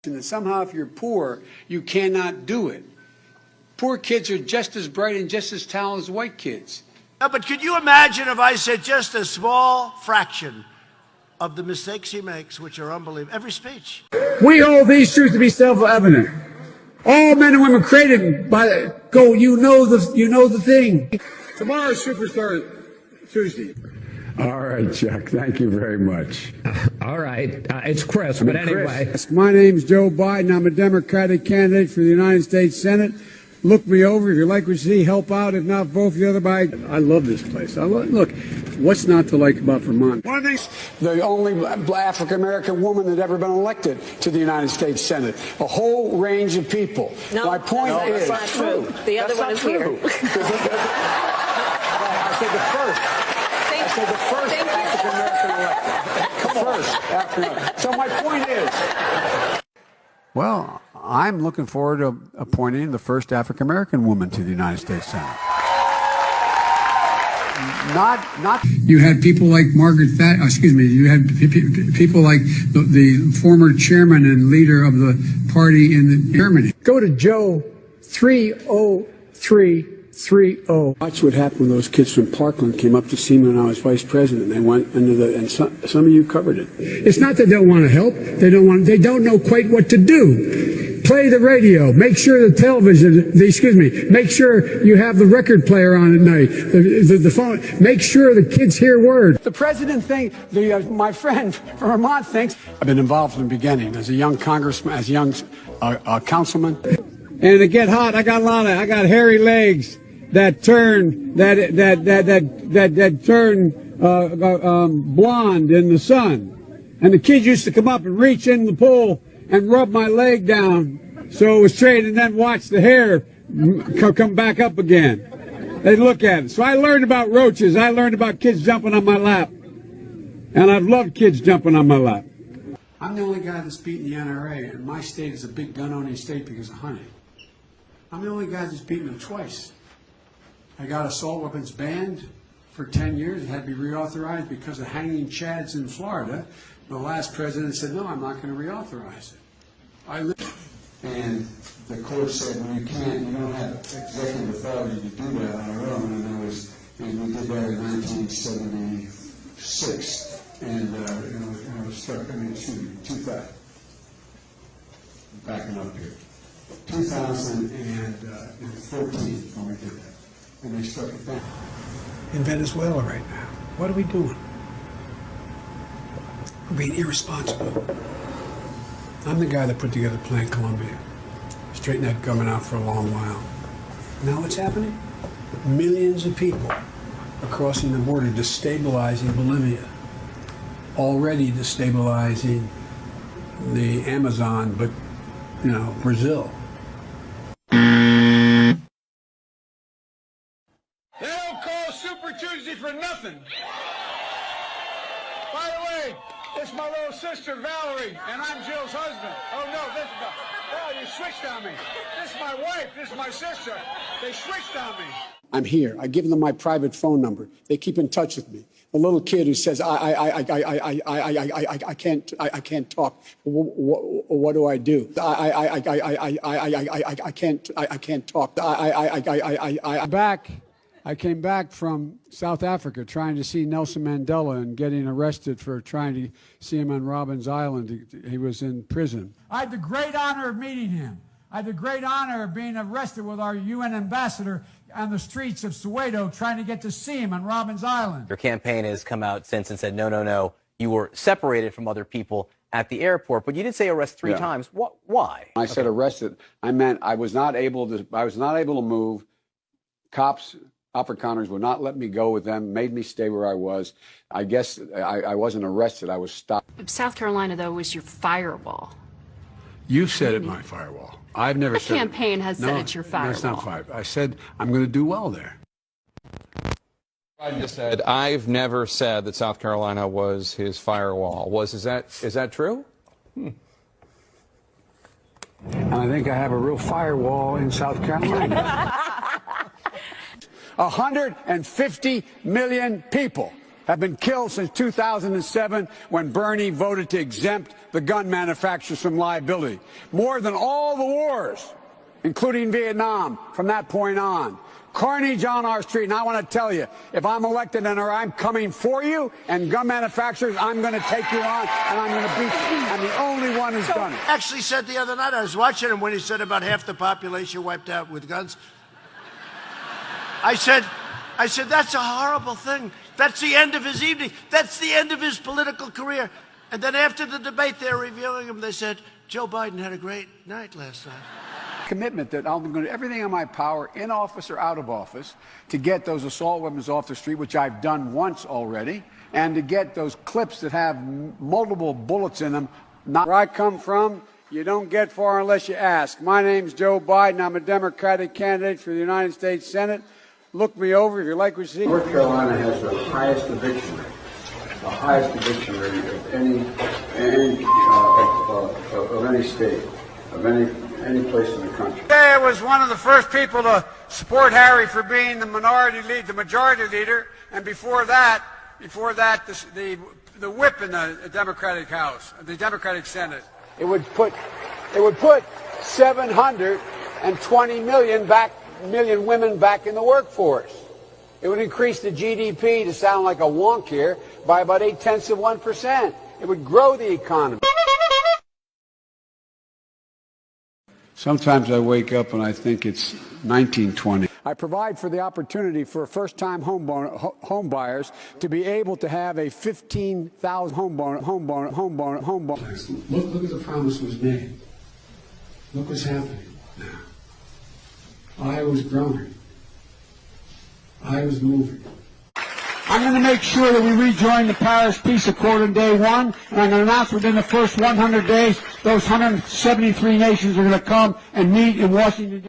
And somehow if you're poor, you cannot do it. Poor kids are just as bright and just as talented as white kids. No, but could you imagine if I said just a small fraction of the mistakes he makes, which are unbelievable, every speech? We hold these truths to be self-evident. All men and women created by you know the thing. Tomorrow's Superstar Tuesday. All right, Chuck. Thank you very much. All right. It's Chris, but anyway. Chris. My name's Joe Biden. I'm a Democratic candidate for the United States Senate. Look me over. If you like what you see, help out. If not, vote for the other guy. I love this place. Look, what's not to like about Vermont? One of these, the only African-American woman that ever been elected to the United States Senate. A whole range of people. No, my point is that's not true. The other one is here. I said the first. I said the first African-American elected. First African-American. So my point is, well, I'm looking forward to appointing the first African-American woman to the United States Senate. Not. You had people like you had people like the former chairman and leader of the party in Germany. Go to Joe 30330. Watch what happened when those kids from Parkland came up to see me when I was vice president. They went and some of you covered it. It's not that they don't want to help. They don't know quite what to do. Play the radio. Make sure the television, make sure you have the record player on at night. The phone. Make sure the kids hear words. The president thinks, my friend from Vermont thinks, I've been involved from the beginning as a young congressman, as a young councilman. And to get hot, I got hairy legs that turn blonde in the sun. And the kids used to come up and reach in the pool and rub my leg down so it was straight, and then watch the hair come back up again. They'd look at it. So I learned about roaches. I learned about kids jumping on my lap. And I've loved kids jumping on my lap. I'm the only guy that's beaten the NRA, and my state is a big gun-owning state because of hunting. I'm the only guy that's beaten them twice. I got assault weapons banned for 10 years. It had to be reauthorized because of hanging chads in Florida. The last president said, no, I'm not going to reauthorize it. And the court said, well, you don't have executive authority to do that on our own. And we did that in 1976. And, I was stuck, 2000. Backing up here. 2014 when we did that. And they struck it down. In Venezuela right now, what are we doing? We're being irresponsible. I'm the guy that put together Plan Colombia. Straightened that government out for a long while. Now what's happening? Millions of people are crossing the border, destabilizing Bolivia. Already destabilizing the Amazon, but, Brazil. They don't call Super Tuesday for nothing. By the way, this is my little sister, Valerie, and I'm Jill's husband. Oh, no, you switched on me. This is my wife. This is my sister. They switched on me. I'm here. I give them my private phone number. They keep in touch with me. A little kid who says, I can't talk. What do I do? I can't talk. I came back from South Africa trying to see Nelson Mandela and getting arrested for trying to see him on Robben Island. He was in prison. I had the great honor of meeting him. I had the great honor of being arrested with our UN ambassador on the streets of Soweto trying to get to see him on Robben Island. Your campaign has come out since and said, no, you were separated from other people at the airport, but you did say arrest three times. Why? I said arrested. I meant I was not able to move. Cops, Afrikaners would not let me go with them, made me stay where I was. I guess I wasn't arrested. I was stopped. South Carolina, though, was your firewall. You said it, my firewall. I've never said it. The campaign has said it's your firewall. That's not firewall. I said I'm going to do well there. Biden just said, I've never said that South Carolina was his firewall. Is that true? And I think I have a real firewall in South Carolina. 150 million people have been killed since 2007 when Bernie voted to exempt the gun manufacturers from liability. More than all the wars, including Vietnam, from that point on. Carnage on our street. And I want to tell you, if I'm elected and I'm coming for you and gun manufacturers, I'm going to take you on and I'm going to beat you. I'm the only one who's done it. Actually said the other night, I was watching him when he said about half the population wiped out with guns. I said, that's a horrible thing. That's the end of his evening. That's the end of his political career. And then after the debate, they're reviewing him. They said, Joe Biden had a great night last night. Commitment that I'm going to do everything in my power, in office or out of office, to get those assault weapons off the street, which I've done once already, and to get those clips that have multiple bullets in them. Not where I come from, you don't get far unless you ask. My name's Joe Biden. I'm a Democratic candidate for the United States Senate. Look me over if you like what you see. North Carolina has the highest eviction rate. The highest eviction rate of any state, of any place in the country. I was one of the first people to support Harry for being the majority leader, and before that, the whip in the Democratic House, the Democratic Senate. It would put 720 million women back in the workforce. It would increase the GDP, to sound like a wonk here, by about 0.8%. It would grow the economy. Sometimes I wake up and I think it's 1920. I provide for the opportunity for first-time home buyers to be able to have a 15,000 home bonus. Look at the promise was made. Look what's happening now. I was growing. I was moving. I'm going to make sure that we rejoin the Paris Peace Accord on day one, and I'm going to announce within the first 100 days those 173 nations are going to come and meet in Washington.